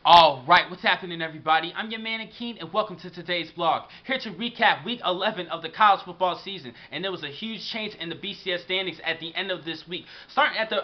Alright, what's happening everybody? I'm your man Akeen and welcome to today's vlog. Here to recap week 11 of the college football season, and there was a huge change in the BCS standings at the end of this week. Starting at the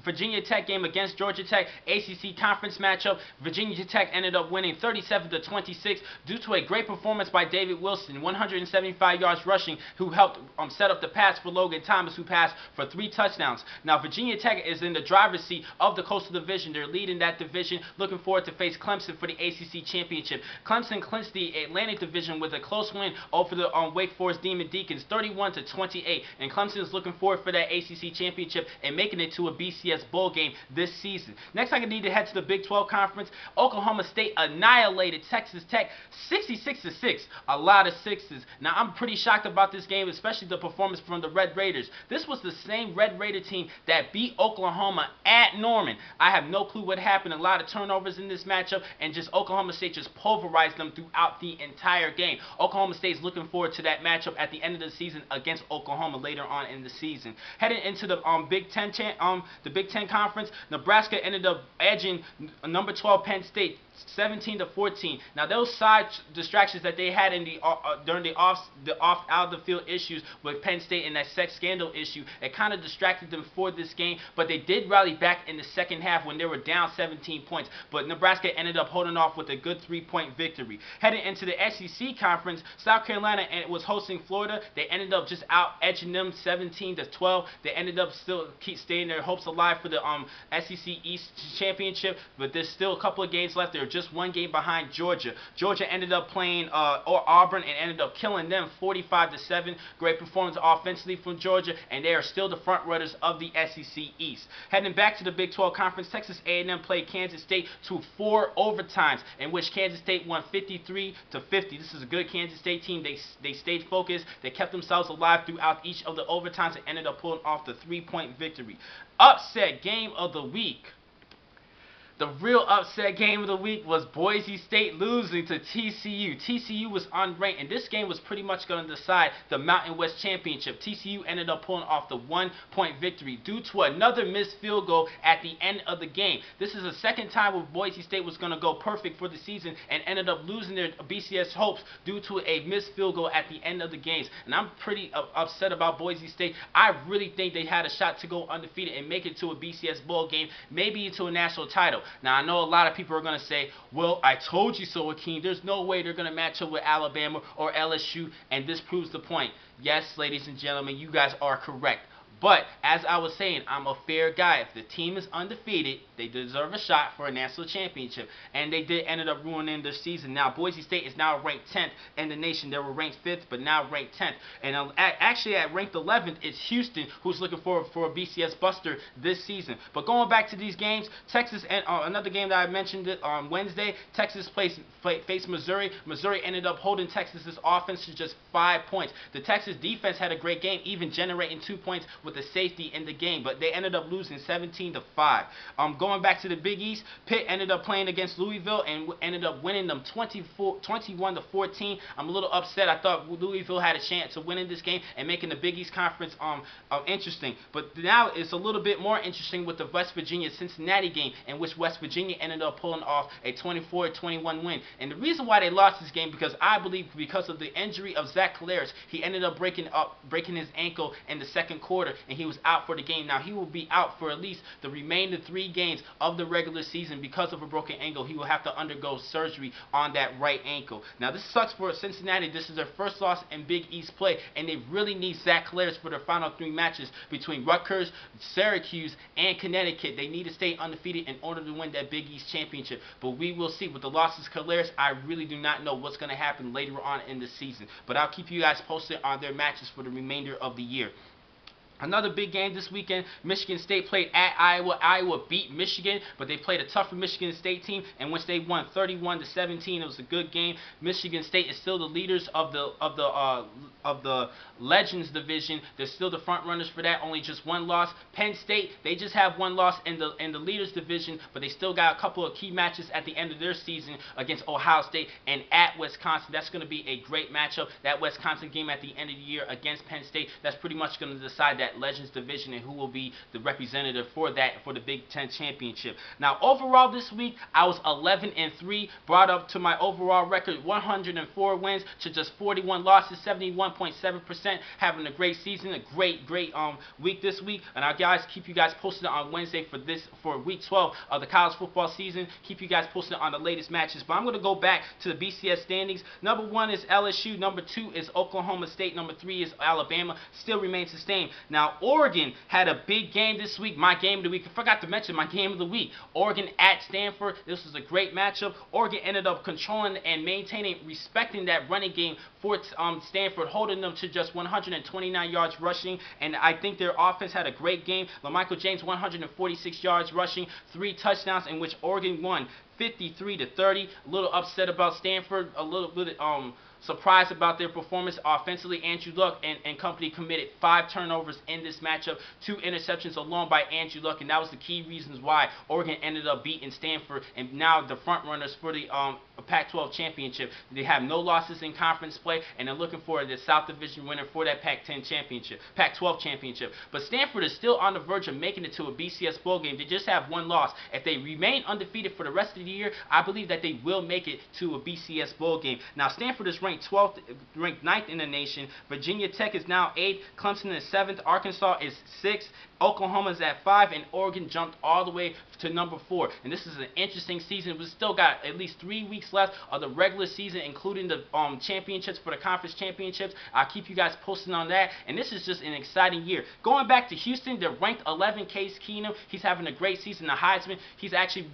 Virginia Tech game against Georgia Tech, ACC conference matchup, Virginia Tech ended up winning 37-26 due to a great performance by David Wilson, 175 yards rushing, who helped set up the pass for Logan Thomas, who passed for 3 touchdowns. Now Virginia Tech is in the driver's seat of the Coastal Division. They're leading that division, looking forward to face Clemson for the ACC championship. Clemson clinched the Atlantic Division with a close win over the Wake Forest Demon Deacons, 31-28, and Clemson is looking forward for that ACC championship and making it to a BCS bowl game this season. Next, I need to head to the Big 12 Conference. Oklahoma State annihilated Texas Tech 66-6, a lot of sixes. Now, I'm pretty shocked about this game, especially the performance from the Red Raiders. This was the same Red Raider team that beat Oklahoma at Norman. I have no clue what happened. A lot of turnovers in this matchup, and just Oklahoma State just pulverized them throughout the entire game. Oklahoma State is looking forward to that matchup at the end of the season against Oklahoma later on in the season. Heading into the Big Ten Conference, Nebraska ended up edging number 12 Penn State 17-14. Now those side distractions that they had in the during the out of the field issues with Penn State and that sex scandal issue, it kind of distracted them for this game, but they did rally back in the second half when they were down 17 points. But Nebraska ended up holding off with a good 3-point victory. Heading into the SEC Conference, South Carolina was hosting Florida. They ended up just out edging them 17-12. They ended up still staying their hopes alive for the SEC East Championship, but there's still a couple of games left. They're just one game behind Georgia. Georgia ended up playing Auburn and ended up killing them 45-7. Great performance offensively from Georgia, and they are still the front runners of the SEC East. Heading back to the Big 12 Conference, Texas A&M played Kansas State to 4 overtimes, in which Kansas State won 53-50. This is a good Kansas State team. They stayed focused. They kept themselves alive throughout each of the overtimes and ended up pulling off the 3-point victory. Upset game of the week. The real upset game of the week was Boise State losing to TCU. TCU was unranked, and this game was pretty much going to decide the Mountain West Championship. TCU ended up pulling off the 1-point victory due to another missed field goal at the end of the game. This is the second time where Boise State was going to go perfect for the season and ended up losing their BCS hopes due to a missed field goal at the end of the games. And I'm pretty upset about Boise State. I really think they had a shot to go undefeated and make it to a BCS bowl game, maybe into a national title. Now, I know a lot of people are going to say, well, I told you so, Akeem. There's no way they're going to match up with Alabama or LSU, and this proves the point. Yes, ladies and gentlemen, you guys are correct. But, as I was saying, I'm a fair guy. If the team is undefeated, they deserve a shot for a national championship. And they did end up ruining their season. Now, Boise State is now ranked 10th in the nation. They were ranked 5th, but now ranked 10th. And actually, at ranked 11th, it's Houston, who's looking for a BCS buster this season. But going back to these games, Texas, and another game that I mentioned on Wednesday, Texas faced Missouri. Missouri ended up holding Texas's offense to just 5 points. The Texas defense had a great game, even generating 2 points with the safety in the game, but they ended up losing 17-5. Going back to the Big East, Pitt ended up playing against Louisville and ended up winning them 21-14. I'm a little upset. I thought Louisville had a chance of winning this game and making the Big East Conference interesting, but now it's a little bit more interesting with the West Virginia-Cincinnati game, in which West Virginia ended up pulling off a 24-21 win. And the reason why they lost this game, because I believe because of the injury of Zach Collaros. He ended up breaking his ankle in the second quarter, and he was out for the game. Now, he will be out for at least the remainder 3 games of the regular season because of a broken ankle. He will have to undergo surgery on that right ankle. Now, this sucks for Cincinnati. This is their first loss in Big East play, and they really need Zach Collaros for their final 3 matches between Rutgers, Syracuse, and Connecticut. They need to stay undefeated in order to win that Big East championship. But we will see. With the losses Collaros, I really do not know what's going to happen later on in the season. But I'll keep you guys posted on their matches for the remainder of the year. Another big game this weekend, Michigan State played at Iowa. Iowa beat Michigan, but they played a tougher Michigan State team, in which they won 31-17. It was a good game. Michigan State is still the leaders of the Legends division. They're still the front runners for that. Only just 1 loss. Penn State, they just have 1 loss in the leaders division, but they still got a couple of key matches at the end of their season against Ohio State and at Wisconsin. That's going to be a great matchup. That Wisconsin game at the end of the year against Penn State, that's pretty much going to decide that that Legends division and who will be the representative for the Big Ten championship. Now, overall this week, I was 11-3, brought up to my overall record 104 wins to just 41 losses, 71.7%. Having a great season, a great week this week, and I'll keep you guys posted on Wednesday for week 12 of the college football season. Keep you guys posted on the latest matches. But I'm going to go back to the BCS standings. Number 1 is LSU, number 2 is Oklahoma State, number 3 is Alabama. Still remains the same. Now, Oregon had a big game this week. My game of the week. I forgot to mention my game of the week. Oregon at Stanford. This was a great matchup. Oregon ended up controlling and maintaining, respecting that running game for Stanford, holding them to just 129 yards rushing. And I think their offense had a great game. LaMichael James, 146 yards rushing, 3 touchdowns, in which Oregon won 53-30. A little upset about Stanford, a little bit surprised about their performance offensively. Andrew Luck and company committed 5 turnovers in this matchup, 2 interceptions alone by Andrew Luck, and that was the key reasons why Oregon ended up beating Stanford, and now the front runners for the Pac-12 championship. They have no losses in conference play, and they're looking for the South Division winner for that Pac-12 championship. But Stanford is still on the verge of making it to a BCS bowl game. They just have 1 loss. If they remain undefeated for the rest of the year, I believe that they will make it to a BCS bowl game. Now, Stanford is ranked 9th in the nation. Virginia Tech is now 8th. Clemson is 7th. Arkansas is 6th. Oklahoma is at 5, and Oregon jumped all the way to number 4. And this is an interesting season. We've still got at least 3 weeks left of the regular season, including the championships for the conference championships. I'll keep you guys posted on that. And this is just an exciting year. Going back to Houston, they're ranked 11. Case Keenum, he's having a great season. The Heisman, he's actually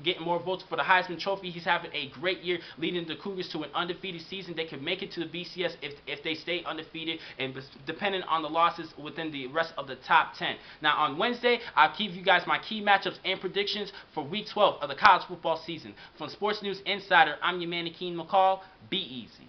getting more votes for the Heisman Trophy. He's having a great year, leading the Cougars to an undefeated season. They could make it to the BCS if they stay undefeated, and depending on the losses within the rest of the top 10. Now, on Wednesday, I'll give you guys my key matchups and predictions for Week 12 of the college football season. From Sports News Insider, I'm your man, Akeem McCall. Be easy.